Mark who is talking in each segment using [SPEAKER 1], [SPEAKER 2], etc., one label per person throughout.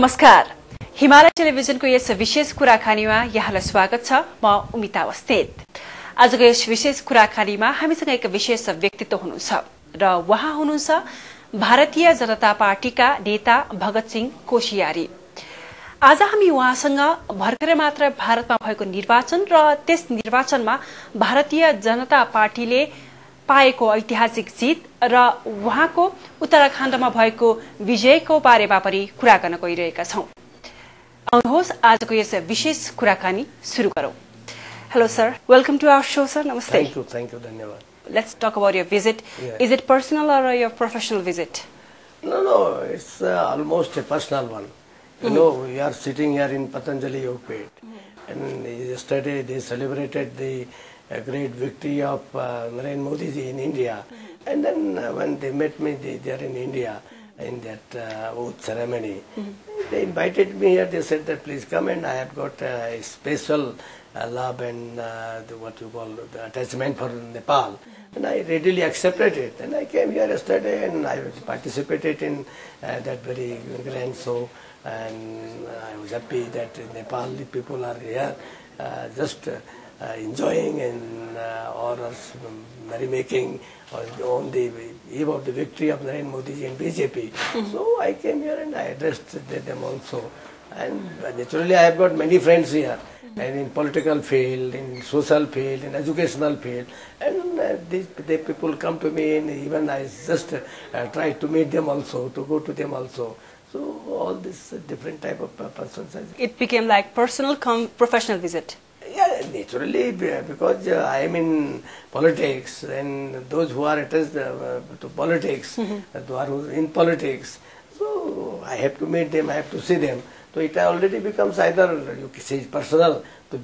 [SPEAKER 1] नमस्कार। हिमालय टेलिभिजनको यस विशेष कुराकानीमा यहाँलाई स्वागत छ। म उमिता अवस्थित। आजको यस विशेष कुराकानीमा हामीसँग एक विशेष व्यक्तित्व हुनुहुन्छ र उहाँ हुनुहुन्छ भारतीय जनता पार्टीका नेता भगत सिंह कोशियारी। आज हामी उहाँसँग भर्खरै मात्र भारतमा भएको निर्वाचन र त्यस निर्वाचनमा भारतीय जनता पार्टीले पाएको ऐतिहासिक जीत र उहाँको उत्तराखण्डमा भएको विजयको बारेमा पनि कुरा गर्न गइरहेका छौं। आउनुहोस् आजको यस विशेष कुराकानी सुरु गरौं। Hello sir, welcome to our show sir. Namaste.
[SPEAKER 2] Thank you, धन्यवाद.
[SPEAKER 1] Let's talk about your visit. Yeah. Is it personal or your professional visit?
[SPEAKER 2] No, it's almost a personal one. You know, we are sitting here in Patanjali Yogpet, and yesterday they celebrated the great victory of Narendra Modi ji in India. And then when they met me, they are in India in that oath ceremony. They invited me here. They said that please come, and I have got a special love and what you call the attachment for Nepal. And I readily accepted it. And I came here yesterday and I participated in that very grand show. And I was happy that Nepali people are here just enjoying and or merrymaking on the eve of the victory of Narendra Modi and BJP. So I came here and I addressed them also. And naturally I have got many friends here, and in political field, in social field, in educational field, and these people come to me, and even I just try to meet them also, to go to them also. So all this different type of persons.
[SPEAKER 1] It became like personal professional visit.
[SPEAKER 2] Yeah, naturally, because I am in politics, and those who are attached to politics, who are in politics, so I have to meet them, I have to see them. So it already becomes either, you can say, personal. I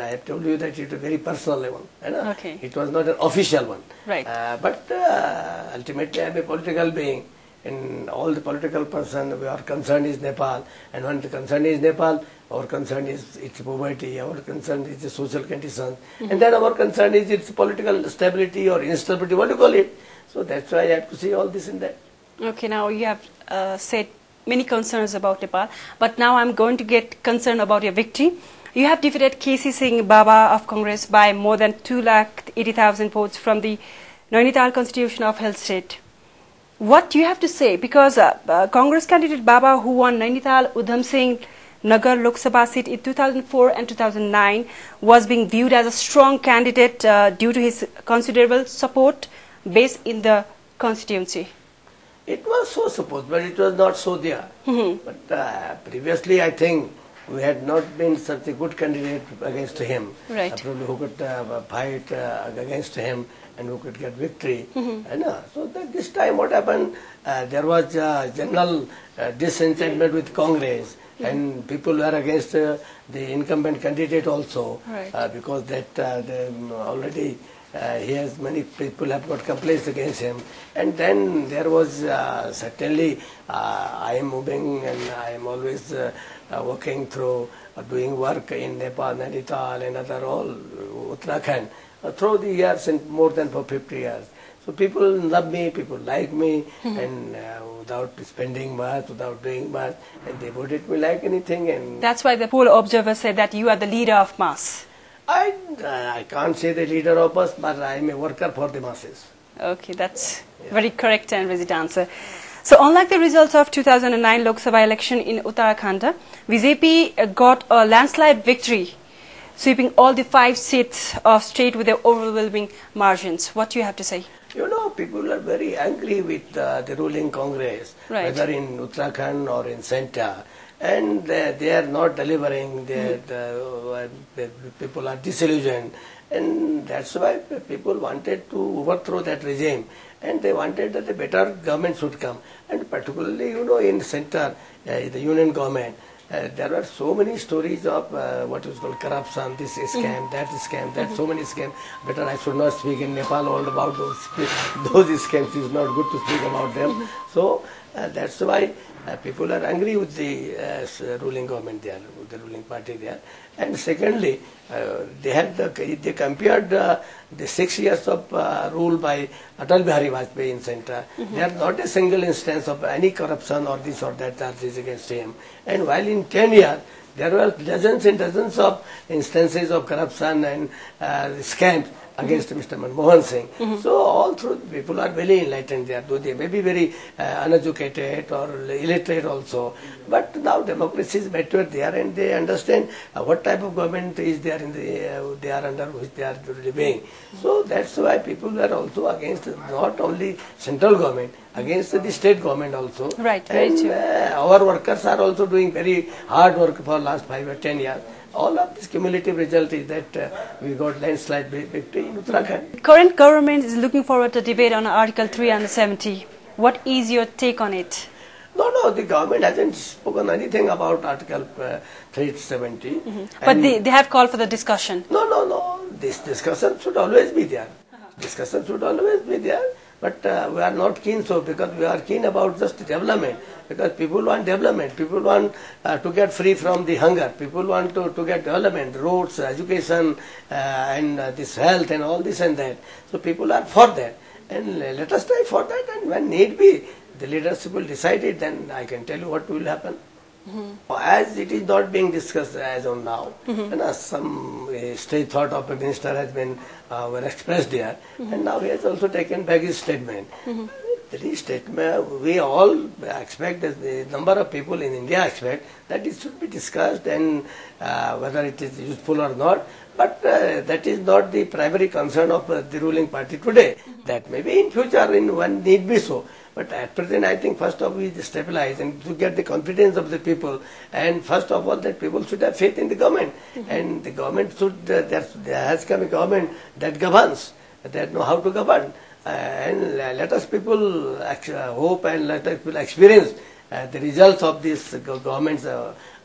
[SPEAKER 2] have told you that it is a very personal level.
[SPEAKER 1] Okay.
[SPEAKER 2] It was not an official one.
[SPEAKER 1] Right.
[SPEAKER 2] But ultimately I am a political being. And all the political person we are concerned is Nepal. And when the concern is Nepal, our concern is its poverty, our concern is the social conditions. And then our concern is its political stability or instability, what do you call it. So that's why I have to see all this in that.
[SPEAKER 1] Okay, now you have said many concerns about Nepal, but now I'm going to get concerned about your victory. You have defeated K.C. Singh Baba of Congress by more than 2,80,000 votes from the Nainital constitution of Hill State. What do you have to say? Because Congress candidate Baba, who won Nainital Udham Singh Nagar Lok Sabha seat in 2004 and 2009, was being viewed as a strong candidate due to his considerable support base in the constituency.
[SPEAKER 2] It was so supposed, but it was not so there. But previously, I think we had not been such a good candidate against him.
[SPEAKER 1] Right.
[SPEAKER 2] Probably who could fight against him and who could get victory. So that this time what happened, there was general disenchantment with Congress, and people were against the incumbent candidate also.
[SPEAKER 1] Right.
[SPEAKER 2] Because that already he has many people have got complaints against him. And then there was certainly I am moving and I am always working through doing work in Nepal, Nainital and other all Uttarakhand through the years, and more than for 50 years. So people love me, people like me, and without spending much, without doing much, and they voted me like anything. And
[SPEAKER 1] that's why the poll observers said that you are the leader of mass.
[SPEAKER 2] I can't say the leader of us, but I am a worker for the masses.
[SPEAKER 1] Okay, that's very correct and rigid answer. So unlike the results of 2009 Lok Sabha election in Uttarakhand, BJP got a landslide victory, sweeping all the 5 seats of state with their overwhelming margins. What do you have to say?
[SPEAKER 2] You know, people are very angry with the ruling Congress,
[SPEAKER 1] right,
[SPEAKER 2] whether in Uttarakhand or in Centre. And they are not delivering, the people are disillusioned, and that's why people wanted to overthrow that regime, and they wanted that a better government should come. And particularly, you know, in Centre, the union government, there were so many stories of what is called corruption, this scam, that so many scams. Better I should not speak in Nepal all about those scams. It's not good to speak about them. So That's why people are angry with the ruling government there, with the ruling party there. And secondly, they compared the 6 years of rule by Atal Bihari Vajpayee in center. There is not a single instance of any corruption or this or that charges against him. And while in 10 years, there were dozens and dozens of instances of corruption and scams against Mr. Manmohan Singh. So all through people are very enlightened there, though they may be very uneducated or illiterate also. But now democracy is matured there and they understand what type of government is there in they are under which they are living. So that's why people are also against not only central government, against the state government also.
[SPEAKER 1] Right,
[SPEAKER 2] and
[SPEAKER 1] very true.
[SPEAKER 2] Our workers are also doing very hard work for last 5 or 10 years. All of this cumulative result is that we got landslide victory in Uttarakhand.
[SPEAKER 1] Current government is looking forward to debate on Article 370. What is your take on it?
[SPEAKER 2] No, the government hasn't spoken anything about Article 370.
[SPEAKER 1] But they have called for the discussion.
[SPEAKER 2] No. This discussion should always be there. Discussion should always be there. But we are not keen so because we are keen about just development. Because people want development. People want to get free from the hunger. People want to get development, roads, education, and this health and all this and that. So people are for that. And let us try for that. And when need be, the leadership will decide it, then I can tell you what will happen. As it is not being discussed as on now, and some strange thought of a minister has been expressed there, and now he has also taken back his statement. The statement, we all expect, that the number of people in India expect that it should be discussed and whether it is useful or not. But that is not the primary concern of the ruling party today. That may be in future, in one need be so. But at present, I think first of all we stabilize and to get the confidence of the people. And first of all, that people should have faith in the government. And the government should, there has come a government that governs, that know how to govern. And let us people hope and let us people experience the results of this government's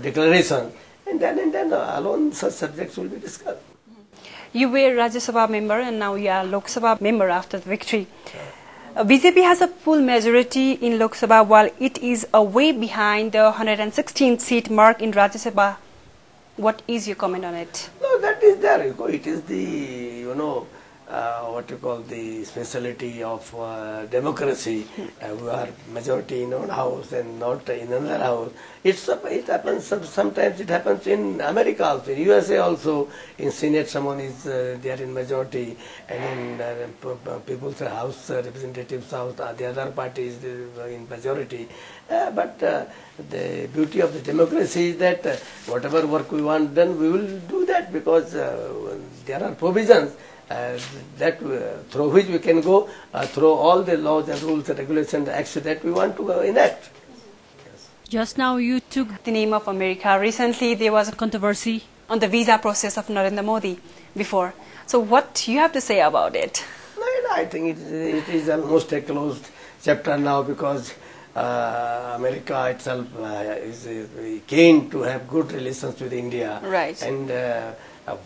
[SPEAKER 2] declaration. And then alone such subjects will be discussed.
[SPEAKER 1] You were Rajya Sabha member and now you are Lok Sabha member after the victory. BJP has a full majority in Lok Sabha while it is way behind the 116 seat mark in Rajya Sabha. What is your comment on it?
[SPEAKER 2] No, that is there. It is the, what you call the speciality of democracy. We are majority in one house and not in another house. It happens, sometimes it happens in America also, in USA also. In Senate someone is there in majority, and in People's House, Representatives House, the other party is in majority. But the beauty of the democracy is that whatever work we want done, we will do that because there are provisions that through which we can go through all the laws and rules and regulations, acts that we want to enact.
[SPEAKER 1] Just now you took the name of America. Recently there was a controversy on the visa process of Narendra Modi before. So what you have to say about it?
[SPEAKER 2] No, I think it is almost a closed chapter now because America itself is keen to have good relations with India.
[SPEAKER 1] Right.
[SPEAKER 2] And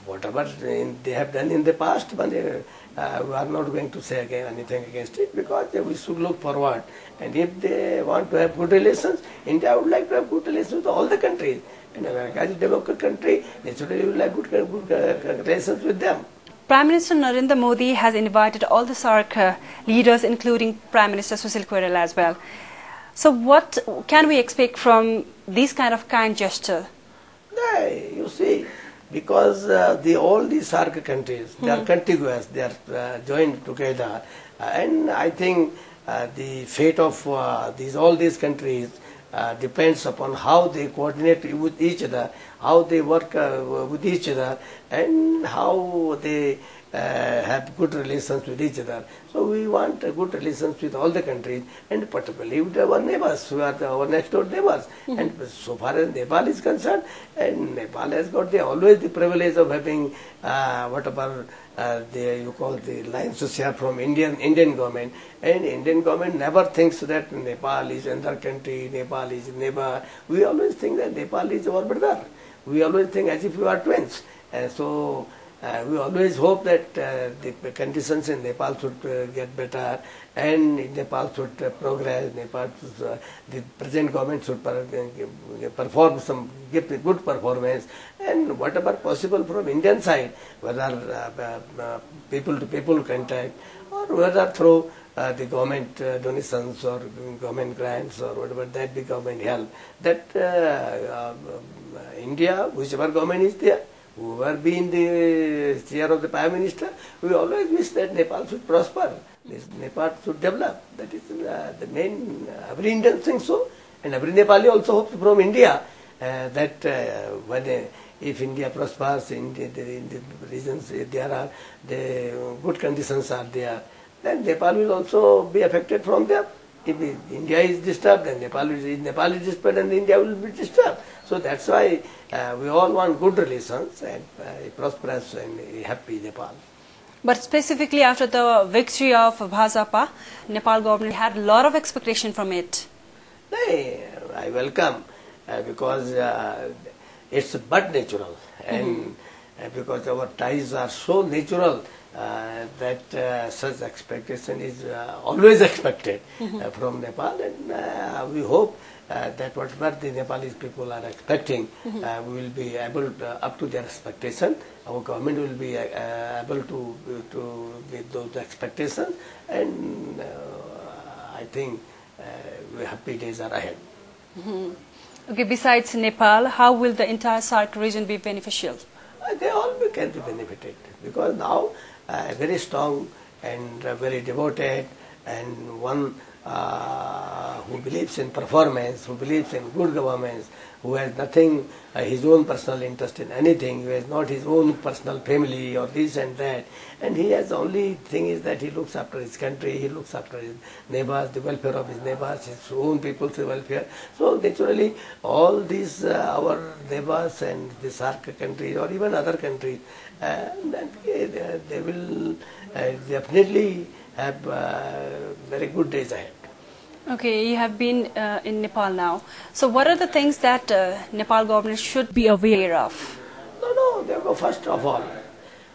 [SPEAKER 2] whatever they have done in the past, but we are not going to say anything against it because we should look forward. And if they want to have good relations, India would like to have good relations with all the countries. And America is a democratic country, naturally we would like good relations with them.
[SPEAKER 1] Prime Minister Narendra Modi has invited all the SAARC leaders, including Prime Minister Sushil Koirala as well. So what can we expect from this kind of kind gesture?
[SPEAKER 2] You see, because all these SAARC countries, they are contiguous, they are joined together, and I think the fate of all these countries depends upon how they coordinate with each other, how they work with each other, and how they have good relations with each other. So we want good relations with all the countries, and particularly with our neighbors, who are our next door neighbors. And so far as Nepal is concerned, and Nepal has got always the privilege of having whatever you call the lines to share from Indian government. And Indian government never thinks that Nepal is another country, Nepal is neighbor. We always think that Nepal is our brother. We always think as if we are twins. And so we always hope that the conditions in Nepal should get better, and Nepal should progress. Nepal, the present government should perform give a good performance, and whatever possible from Indian side, whether people to people contact or whether through the government donations or government grants or whatever that the government help, that India, whichever government is there, whoever be in the chair of the Prime Minister, we always wish that Nepal should prosper, Nepal should develop. That is the main, every Indian thinks so, and every Nepali also hopes from India that if India prospers in the regions there are the good conditions are there, then Nepal will also be affected from them. If India is disturbed, then Nepal is disturbed, and India will be disturbed. So that's why we all want good relations and a prosperous and a happy Nepal.
[SPEAKER 1] But specifically after the victory of Bhajapa, Nepal government had a lot of expectation from it.
[SPEAKER 2] I welcome because it's but natural, and because our ties are so natural that such expectation is always expected from Nepal, and we hope that whatever the Nepalese people are expecting, we will be able to, up to their expectation. Our government will be able to meet those expectations, and I think happy days are ahead.
[SPEAKER 1] Okay, besides Nepal, how will the entire SAARC region be beneficial?
[SPEAKER 2] They all can be benefited, because now very strong and very devoted, and one who believes in performance, who believes in good governance, who has nothing, his own personal interest in anything, who has not his own personal family or this and that, and he has only thing is that he looks after his country, he looks after his neighbors, the welfare of his neighbors, his own people's welfare. So naturally all these our neighbors and the SAARC countries or even other countries, they will definitely have very good days ahead.
[SPEAKER 1] Okay, you have been in Nepal now. So what are the things that Nepal government should be aware of?
[SPEAKER 2] No, first of all,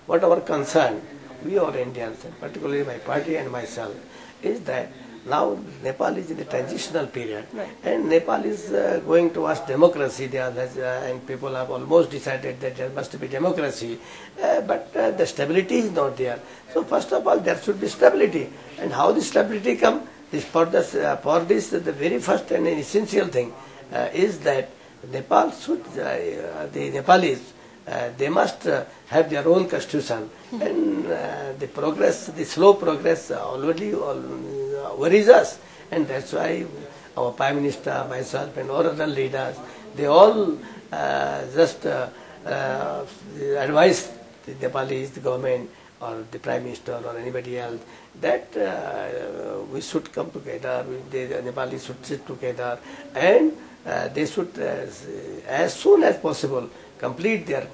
[SPEAKER 2] what our concern, we all Indians, and particularly my party and myself, is that now Nepal is in a transitional period,
[SPEAKER 1] right,
[SPEAKER 2] and Nepal is going towards democracy. And people have almost decided that there must be democracy, but the stability is not there. So first of all, there should be stability. And how the stability come? For this, the very first and essential thing is that Nepal should, the Nepalese, they must have their own constitution, and the progress, the slow progress already worries us, and that's why our Prime Minister, myself and all other leaders, they all just advise the Nepalese government or the Prime Minister or anybody else that we should come together, the Nepalese should sit together, and they should as soon as possible complete their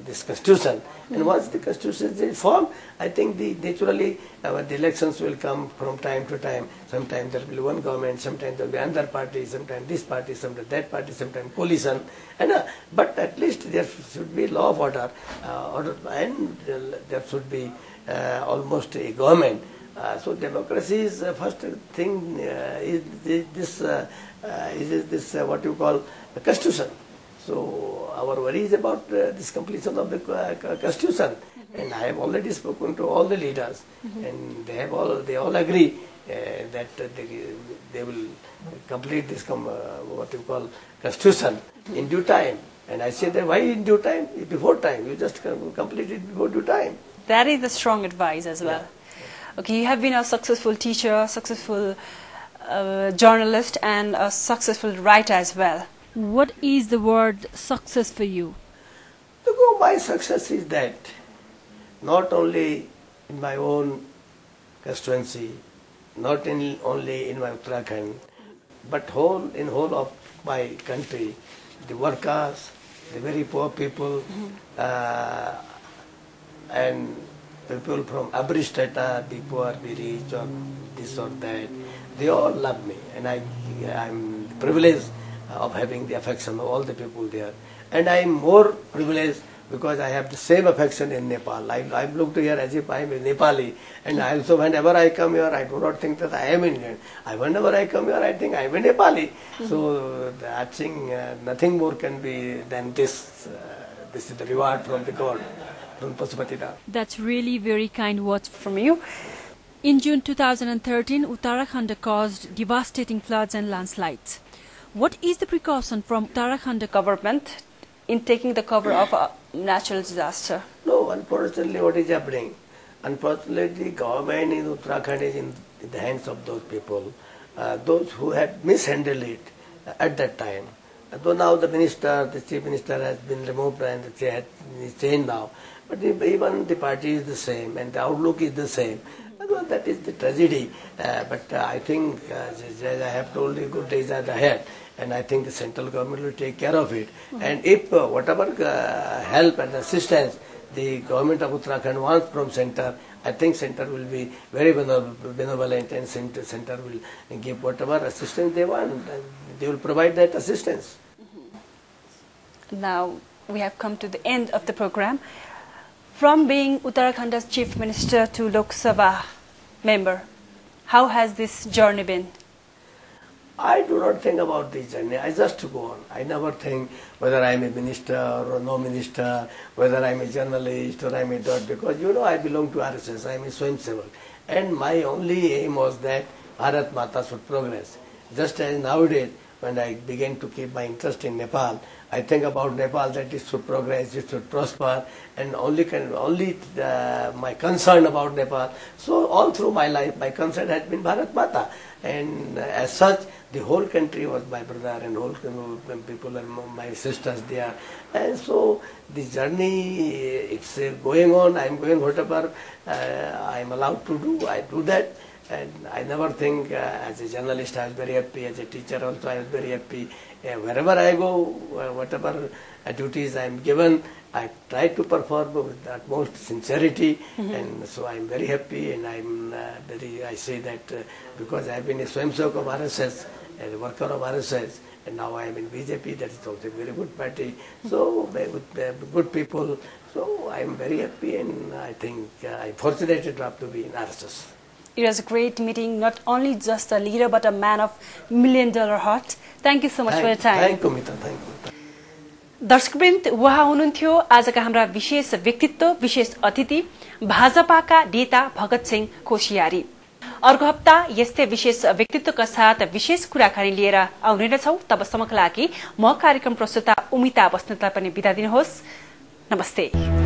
[SPEAKER 2] this constitution. And once the constitution is formed, I think naturally the elections will come from time to time. Sometimes there will be one government, sometimes there will be another party, sometimes this party, sometimes that party, sometimes coalition. And but at least there should be law of order, and there should be almost a government. So democracy is first thing is this what you call the constitution. So our worry is about this completion of the constitution, and I have already spoken to all the leaders, and they all agree that they will complete this what you call constitution in due time. And I say that why in due time? Before time, you just complete it before due time.
[SPEAKER 1] That is the strong advice as well. Yeah. Okay, you have been a successful teacher, successful journalist, and a successful writer as well. What is the word success for you?
[SPEAKER 2] My success is that not only in my own constituency, not only in my Uttarakhand, but whole of my country, the workers, the very poor people, and people from every strata, the poor, the rich, or this or that, they all love me, and I'm privileged of having the affection of all the people there. And I am more privileged because I have the same affection in Nepal. I look to here as if I am a Nepali, and I also, whenever I come here, I do not think that I am Indian. Whenever I come here, I think I am a Nepali. So I think nothing more can be than this. This is the reward from the God, from Pashupatinath.
[SPEAKER 1] That's really very kind words from you. In June 2013, Uttarakhand caused devastating floods and landslides. What is the precaution from Uttarakhand government in taking the cover of a natural disaster?
[SPEAKER 2] No, unfortunately, what is happening? Unfortunately, government in Uttarakhand is in the hands of those people, those who had mishandled it at that time. Though now the chief minister has been removed and is changed now, but even the party is the same and the outlook is the same. Well, that is the tragedy. But I think, as I have told you, good days are ahead, and I think the central government will take care of it. And if whatever help and assistance the government of Uttarakhand wants from center, I think center will be very benevolent, and center will give whatever assistance they want, and they will provide that assistance.
[SPEAKER 1] Now we have come to the end of the program. From being Uttarakhand's chief minister to Lok Sabha member, how has this journey been?
[SPEAKER 2] I do not think about this journey. I just go on. I never think whether I am a minister or no minister, whether I am a journalist or I am a dot, because I belong to RSS. I am a Swayamsevak. And my only aim was that Bharat Mata should progress. Just as nowadays, when I began to keep my interest in Nepal, I think about Nepal, that it should progress, it should prosper, and only my concern about Nepal. So all through my life, my concern has been Bharat Mata, and as such, the whole country was my brother, and whole people are my sisters there. And so the journey, it's going on. I am going whatever I am allowed to do, I do that. And I never think, as a journalist I was very happy, as a teacher also I was very happy. Wherever I go, whatever duties I am given, I try to perform with the utmost sincerity, and so I am very happy, and I say that because I have been a Swayamsevak of RSS, and a worker of RSS, and now I am in BJP, that is also a very good party, so with good people, so I am very happy, and I think I am fortunate enough to be in RSS.
[SPEAKER 1] It was a great meeting, not only just a leader, but a man of $1 million heart. Thank you so much for your time.
[SPEAKER 2] Thank you, Mita. Thank you.
[SPEAKER 1] दर्शकवृन्द उहाँ हुनुहुन्थ्यो आजका हाम्रा विशेष व्यक्तित्व, विशेष अतिथि भाजपाका नेता भगत सिंह कोशियारी। अर्को हप्ता यस्तै विशेष व्यक्तित्वका साथ विशेष कुराकानी लिएर आउने नै छौं। तबसम्मका लागि म कार्यक्रम प्रस्तुता उमिता बस्नेतलाई पनि बिदा दिनुहोस्। नमस्ते।